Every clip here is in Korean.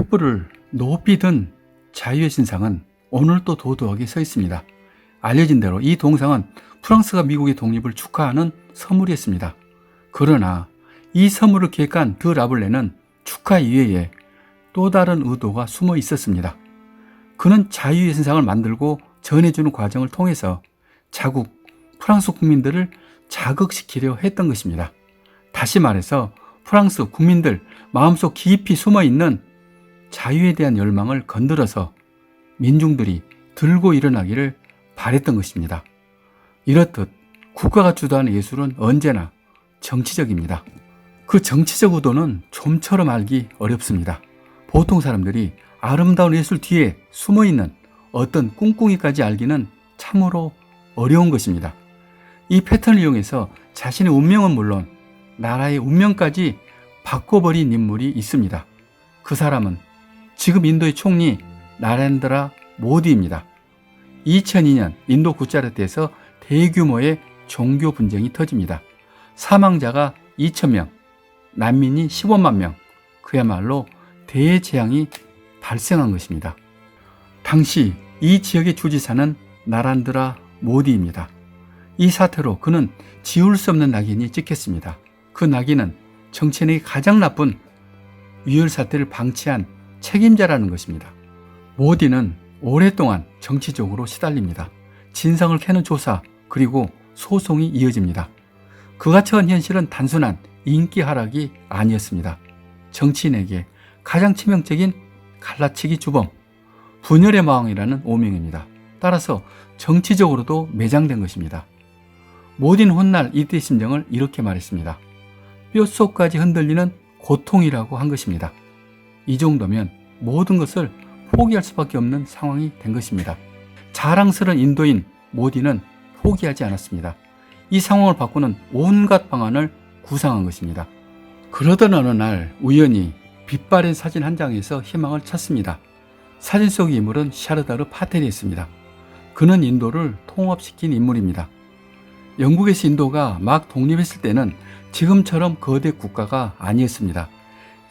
횃불을 높이 든 자유의 신상은 오늘도 도도하게 서 있습니다. 알려진 대로 이 동상은 프랑스가 미국의 독립을 축하하는 선물이었습니다. 그러나 이 선물을 기획한 드 라블레는 축하 이외에 또 다른 의도가 숨어 있었습니다. 그는 자유의 신상을 만들고 전해주는 과정을 통해서 자국 프랑스 국민들을 자극시키려 했던 것입니다. 다시 말해서 프랑스 국민들 마음속 깊이 숨어있는 자유에 대한 열망을 건드려서 민중들이 들고 일어나기를 바랬던 것입니다. 이렇듯 국가가 주도하는 예술은 언제나 정치적입니다. 그 정치적 의도는 좀처럼 알기 어렵습니다. 보통 사람들이 아름다운 예술 뒤에 숨어있는 어떤 꿍꿍이까지 알기는 참으로 어려운 것입니다. 이 패턴을 이용해서 자신의 운명은 물론 나라의 운명까지 바꿔버린 인물이 있습니다. 그 사람은 지금 인도의 총리 나렌드라 모디입니다. 2002년 인도 구자라트에서 대규모의 종교 분쟁이 터집니다. 사망자가 2,000명, 난민이 15만 명, 그야말로 대재앙이 발생한 것입니다. 당시 이 지역의 주지사는 나란드라 모디입니다. 이 사태로 그는 지울 수 없는 낙인이 찍혔습니다. 그 낙인은 정치인에게 가장 나쁜 위혈 사태를 방치한 책임자라는 것입니다. 모디는 오랫동안 정치적으로 시달립니다. 진상을 캐는 조사 그리고 소송이 이어집니다. 그가 처한 현실은 단순한 인기 하락이 아니었습니다. 정치인에게 가장 치명적인 갈라치기 주범, 분열의 마왕이라는 오명입니다. 따라서 정치적으로도 매장된 것입니다. 모디는 훗날 이때의 심정을 이렇게 말했습니다. 뼛속까지 흔들리는 고통이라고 한 것입니다. 이 정도면 모든 것을 포기할 수밖에 없는 상황이 된 것입니다. 자랑스러운 인도인 모디는 포기하지 않았습니다. 이 상황을 바꾸는 온갖 방안을 구상한 것입니다. 그러던 어느 날 우연히 빛바랜 사진 한 장에서 희망을 찾습니다. 사진 속의 인물은 샤르다르 파텔이었습니다. 그는 인도를 통합시킨 인물입니다. 영국에서 인도가 막 독립했을 때는 지금처럼 거대 국가가 아니었습니다.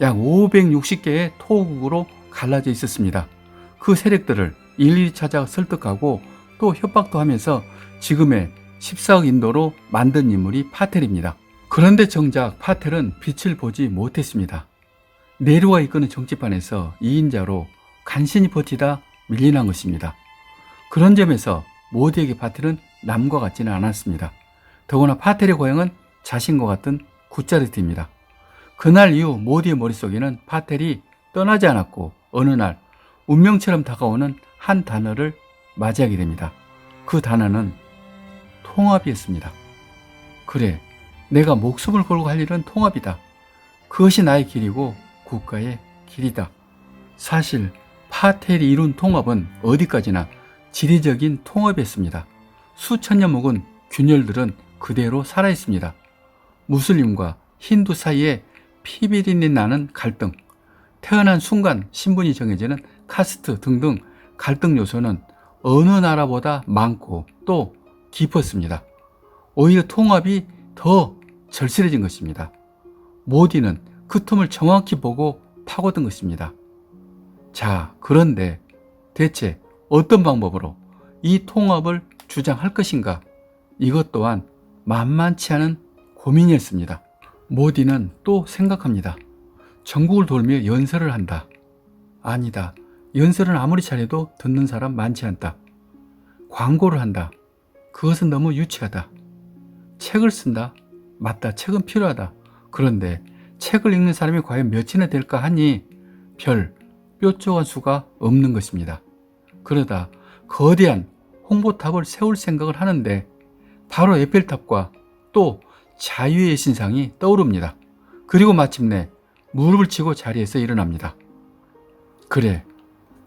약 560개의 토호국으로 갈라져 있었습니다. 그 세력들을 일일이 찾아 설득하고 또 협박도 하면서 지금의 14억 인도로 만든 인물이 파텔입니다. 그런데 정작 파텔은 빛을 보지 못했습니다. 네루가 이끄는 정치판에서 2인자로 간신히 버티다 밀려난 것입니다. 그런 점에서 모디에게 파텔은 남과 같지는 않았습니다. 더구나 파텔의 고향은 자신과 같은 구자르트입니다. 그날 이후 모디의 머릿속에는 파텔이 떠나지 않았고 어느 날 운명처럼 다가오는 한 단어를 맞이하게 됩니다. 그 단어는 통합이었습니다. 그래, 내가 목숨을 걸고 할 일은 통합이다. 그것이 나의 길이고 국가의 길이다. 사실 파텔이 이룬 통합은 어디까지나 지리적인 통합이었습니다. 수천 년 묵은 균열들은 그대로 살아있습니다. 무슬림과 힌두 사이에 피비린내 나는 갈등, 태어난 순간 신분이 정해지는 카스트 등등 갈등 요소는 어느 나라보다 많고 또 깊었습니다. 오히려 통합이 더 절실해진 것입니다. 모디는 그 틈을 정확히 보고 파고든 것입니다. 자, 그런데 대체 어떤 방법으로 이 통합을 주장할 것인가? 이것 또한 만만치 않은 고민이었습니다. 모디는 또 생각합니다. 전국을 돌며 연설을 한다. 아니다. 연설은 아무리 잘해도 듣는 사람 많지 않다. 광고를 한다. 그것은 너무 유치하다. 책을 쓴다. 맞다. 책은 필요하다. 그런데 책을 읽는 사람이 과연 몇이나 될까 하니 별 뾰족한 수가 없는 것입니다. 그러다 거대한 홍보탑을 세울 생각을 하는데 바로 에펠탑과 또 자유의 신상이 떠오릅니다. 그리고 마침내 무릎을 치고 자리에서 일어납니다. 그래,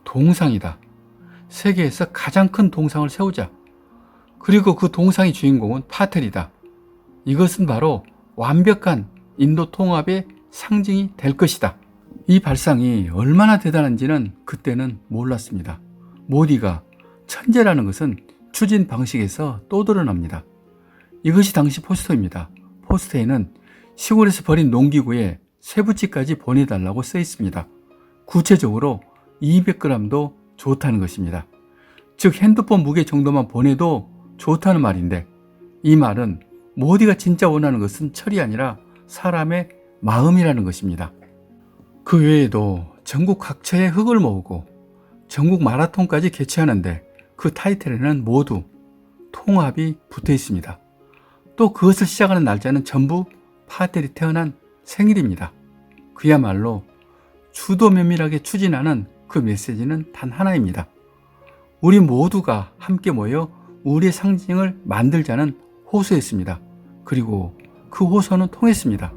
동상이다. 세계에서 가장 큰 동상을 세우자. 그리고 그 동상의 주인공은 파텔이다. 이것은 바로 완벽한 인도 통합의 상징이 될 것이다. 이 발상이 얼마나 대단한지는 그때는 몰랐습니다. 모디가 천재라는 것은 추진 방식에서 또 드러납니다. 이것이 당시 포스터입니다. 포스터에는 시골에서 버린 농기구에 쇠붙이까지 보내달라고 써 있습니다. 구체적으로 200g도 좋다는 것입니다. 즉 핸드폰 무게 정도만 보내도 좋다는 말인데, 이 말은 모디가 진짜 원하는 것은 철이 아니라 사람의 마음이라는 것입니다. 그 외에도 전국 각처에 흙을 모으고 전국 마라톤까지 개최하는데 그 타이틀에는 모두 통합이 붙어 있습니다. 또 그것을 시작하는 날짜는 전부 파들이 태어난 생일입니다. 그야말로 주도 면밀하게 추진하는 그 메시지는 단 하나입니다. 우리 모두가 함께 모여 우리의 상징을 만들자는 호소였습니다. 그리고 그 호소는 통했습니다.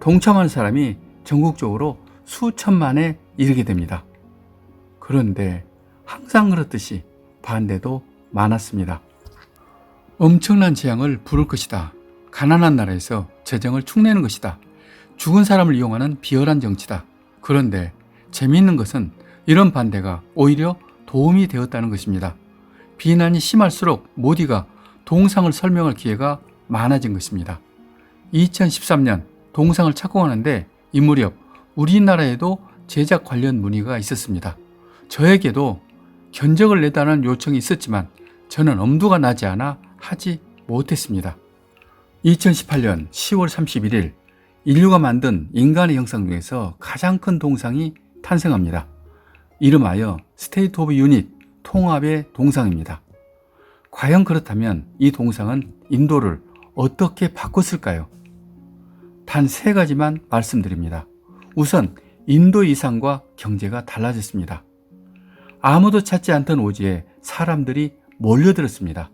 동참하는 사람이 전국적으로 수천만에 이르게 됩니다. 그런데 항상 그렇듯이 반대도 많았습니다. 엄청난 재앙을 부를 것이다. 가난한 나라에서 재정을 축내는 것이다. 죽은 사람을 이용하는 비열한 정치다. 그런데 재미있는 것은 이런 반대가 오히려 도움이 되었다는 것입니다. 비난이 심할수록 모디가 동상을 설명할 기회가 많아진 것입니다. 2013년 동상을 착공하는데 이 무렵 우리나라에도 제작 관련 문의가 있었습니다. 저에게도 견적을 내달라는 요청이 있었지만 저는 엄두가 나지 않아 하지 못했습니다. 2018년 10월 31일 인류가 만든 인간의 형상 중에서 가장 큰 동상이 탄생합니다. 이름하여 스테이트 오브 유닛 통합의 동상입니다. 과연 그렇다면 이 동상은 인도를 어떻게 바꿨을까요? 단 3가지만 말씀드립니다. 우선 인도의 이상과 경제가 달라졌습니다. 아무도 찾지 않던 오지에 사람들이 몰려들었습니다.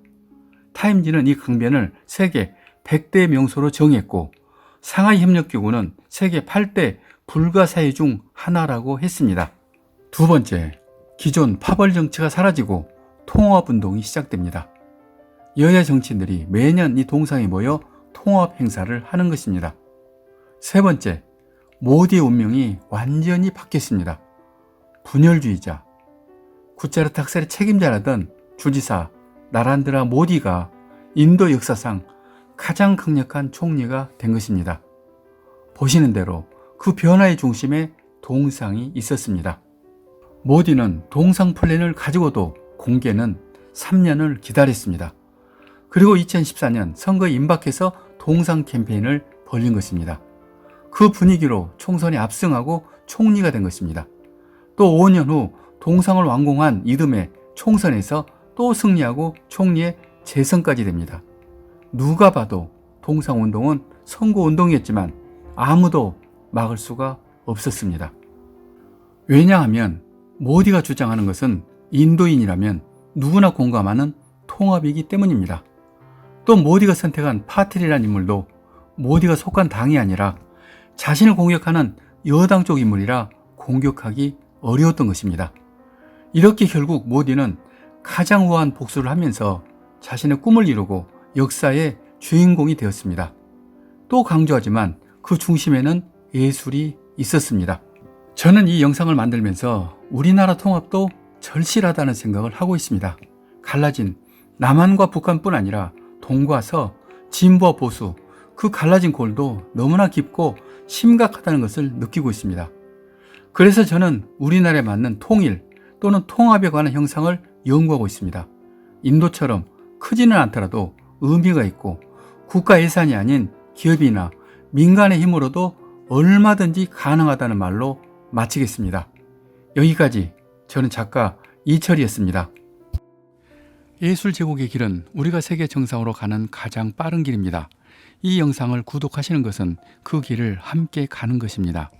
타임지는 이 강변을 세계 100대 명소로 정했고 상하이 협력기구는 세계 8대 불가사의 중 하나라고 했습니다. 두 번째, 기존 파벌 정치가 사라지고 통합운동이 시작됩니다. 여야 정치인들이 매년 이 동상에 모여 통합 행사를 하는 것입니다. 세 번째, 모디의 운명이 완전히 바뀌었습니다. 분열주의자, 구자라트 학살의 책임자라던 주지사 나란드라 모디가 인도 역사상 가장 강력한 총리가 된 것입니다. 보시는 대로 그 변화의 중심에 동상이 있었습니다. 모디는 동상 플랜을 가지고도 공개는 3년을 기다렸습니다. 그리고 2014년 선거에 임박해서 동상 캠페인을 벌린 것입니다. 그 분위기로 총선에 압승하고 총리가 된 것입니다. 또 5년 후 동상을 완공한 이듬해 총선에서 또 승리하고 총리에 재선까지 됩니다. 누가 봐도 동상운동은 선거운동이었지만 아무도 막을 수가 없었습니다. 왜냐하면 모디가 주장하는 것은 인도인이라면 누구나 공감하는 통합이기 때문입니다. 또 모디가 선택한 파텔이라는 인물도 모디가 속한 당이 아니라 자신을 공격하는 여당 쪽 인물이라 공격하기 어려웠던 것입니다. 이렇게 결국 모디는 가장 우아한 복수를 하면서 자신의 꿈을 이루고 역사의 주인공이 되었습니다. 또 강조하지만 그 중심에는 예술이 있었습니다. 저는 이 영상을 만들면서 우리나라 통합도 절실하다는 생각을 하고 있습니다. 갈라진 남한과 북한뿐 아니라 동과 서, 진보와 보수, 그 갈라진 골도 너무나 깊고 심각하다는 것을 느끼고 있습니다. 그래서 저는 우리나라에 맞는 통일 또는 통합에 관한 형상을 연구하고 있습니다. 인도처럼 크지는 않더라도 의미가 있고 국가 예산이 아닌 기업이나 민간의 힘으로도 얼마든지 가능하다는 말로 마치겠습니다. 여기까지 저는 작가 이철이었습니다. 예술 제국의 길은 우리가 세계 정상으로 가는 가장 빠른 길입니다. 이 영상을 구독하시는 것은 그 길을 함께 가는 것입니다.